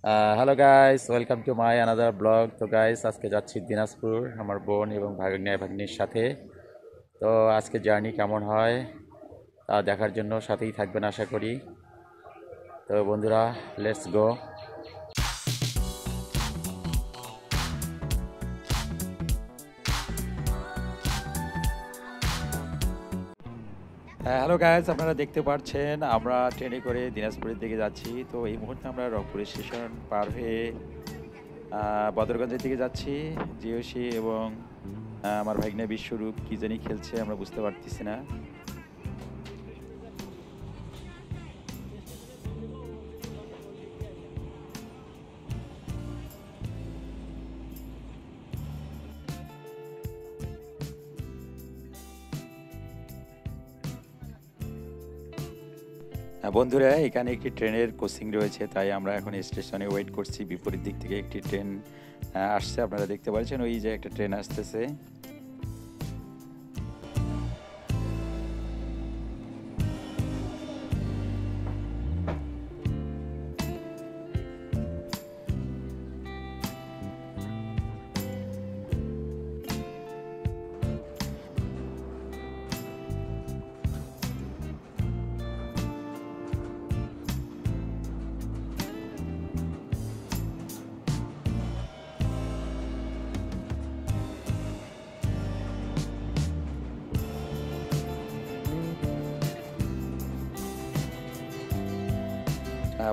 Hello guys, welcome to my another blog. তো guys, আজকে যাচ্ছি দিনাজপুর আমার বোন এবং ভাগ্নির সাথে। তো আজকে জার্নি কেমন হয় তা দেখার জন্য সাথেই থাকবেন আশা করি। তো বন্ধুরা, লেটস গো। হ্যালো গাইস, আপনারা দেখতে পাচ্ছেন আমরা ট্রেনে করে দিনাজপুরের দিকে যাচ্ছি। তো এই মুহূর্তে আমরা রংপুর স্টেশন পার হয়ে বদরগঞ্জের দিকে যাচ্ছি। জিওসি এবং আমার ভাগ্নে বিশ্বরূপ কি জানি খেলছে, আমরা বুঝতে পারতেছি না। বন্ধুরা, এখানে একটি ট্রেনের কোচিং রয়েছে, তাই আমরা এখন স্টেশনে ওয়েট করছি। বিপরীত দিক থেকে একটি ট্রেন আসছে, আপনারা দেখতে পাচ্ছেন ওই যে একটা ট্রেন আসতেছে।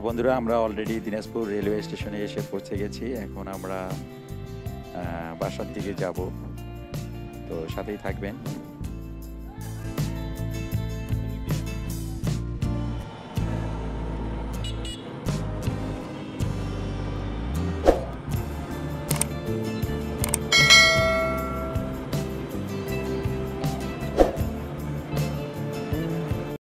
বন্ধুরা, আমরা অলরেডি দিনাজপুর রেলওয়ে স্টেশনে এসে পৌঁছে গেছি। এখন আমরা বাসার দিকে যাব, তো সাথেই থাকবেন।